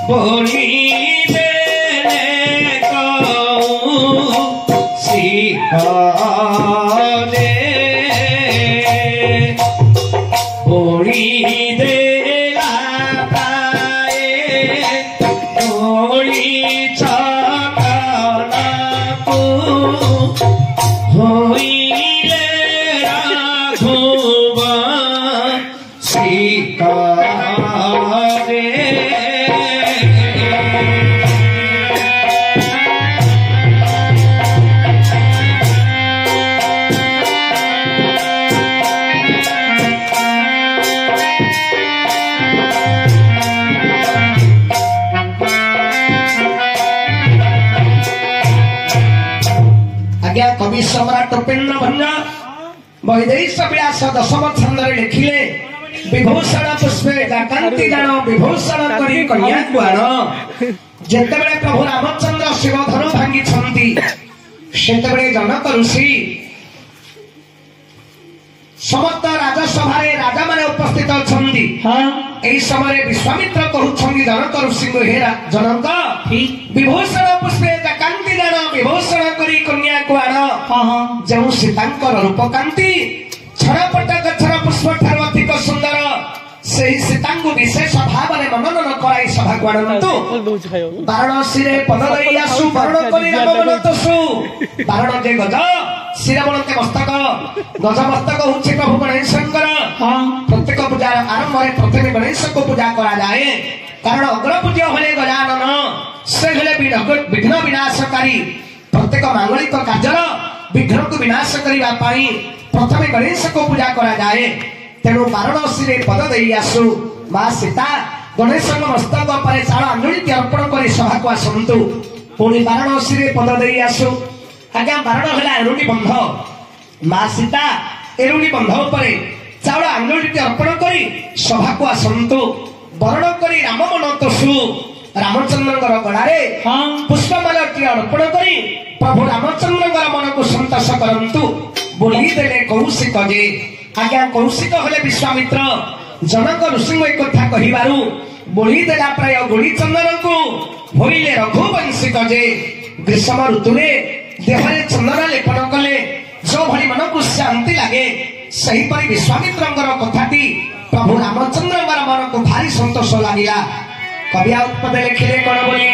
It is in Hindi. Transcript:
बोली देने को सिखा दे बोली दे कवि सम्राट उपेन्द्र भंज वैदेश विलास दशम छंद लिखिले विभूषण पुष्पे कांति गान विभूषण करी कन्या कुआण जेतेबेले प्रभु रामचंद्र शिव धनु भांगी छंती सेतेबेले जनक ऋषि समस्त राजसभा राजा माने उपस्थित छंती एई समय विश्वामित्र कहउछंती जनक ऋषि को हे जनक विभूषण पुष्पे कांति गान विभूषण करी कन्या कुआण जो सीतांकर रूप कांति छड़पट गछर पुष्प ठार अधिक सुंदर से सीतांगु विशेष भाव में मनोनन कराई सभा गुणंतु वाराणसी रे पद दई आसु वरण करी राम मनतसु वारण जे गज शिरमणते मस्तक गज मस्तक होछि प्रभु गणेशंकर प्रत्येक पूजा आरंभ रे प्रथम गणेश को पूजा करा जाए कारण अग्र पूज्य होले गजानन से हेले विघ्न विनाशकारी प्रत्येक मांगलिक कार्य विघ्न को विनाश करने प्रथम गणेश को पूजा करा जाए तेणु वाराणसी रे पद दई आसु मां सीता गणेश मस्तक पर चाल अंजलि अर्पण कर सभा को आसतु पुणी वाराणसी रे पद दई आसु आज्ञा वारण है एरुणी बंध मां सीता एरुणी बंध पर चाउल अंजलि अर्पण कर सभा को आसतु वरण करी राम मनतसु रामचंद्र गणारे पुष्पमालटी अर्पण करी प्रभु रामचंद्र मन को संतोष करंतु बोली देले कौशिक जे आज्ञा कौशिक हेले विश्वामित्र जनक ऋषि एक कथा कहिबारु बोली देला प्राय गोली चंदन को होइले रघुवंशिक जे ग्रीष्म ऋतु रे देहरे चंदन लेपन कले जो भली मन को शांति लागे सही परि विश्वामित्रंकर कथाटी प्रभु रामचंद्र मन को भारी संतोष लागिला कवि उत्पद लिखिले कौन बोली